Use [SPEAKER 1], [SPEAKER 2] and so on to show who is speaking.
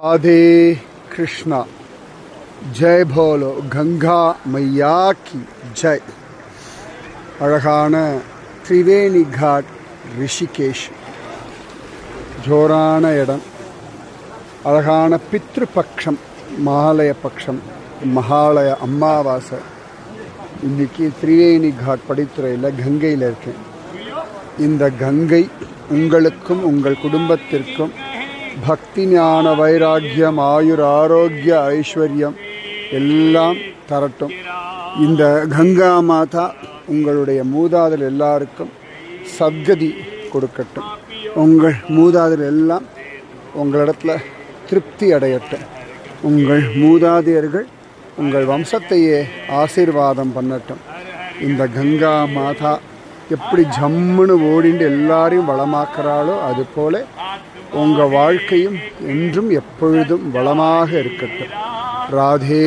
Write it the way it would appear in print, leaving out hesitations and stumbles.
[SPEAKER 1] राधे कृष्णा जय बोलो गंगा मैया की जय. அழகான திரிவேணி காட் ரிஷிகேஷ், ஜோரான இடம், அழகான பித்ருபக்ஷம், மகாலய பக்ஷம், மகாலய அமாவாசை. இன்றைக்கி திரிவேணி காட் படித்துறையில் கங்கையில் இருக்கேன். இந்த கங்கை உங்களுக்கும் உங்கள் குடும்பத்திற்கும் பக்தி ஞான வைராக்கியம் ஆயுர் ஆரோக்கிய ஐஸ்வர்யம் எல்லாம் தரட்டும். இந்த கங்கா மாதா உங்களுடைய மூதாதையர் எல்லாருக்கும் சத்கதி கொடுக்கட்டும். உங்கள் மூதாதையர் எல்லாம் உங்களிடத்தில் திருப்தி அடையட்டும். உங்கள் மூதாதையர்கள் உங்கள் வம்சத்தையே ஆசீர்வாதம் பண்ணட்டும். இந்த கங்கா மாதா எப்படி ஜம்முன்னு ஓடிண்டு எல்லாரையும் வளமாக்குறாளோ அதுபோல உங்கள் வாழ்க்கையும் என்றும் எப்பொழுதும் வளமாக இருக்கட்டும். ராதே.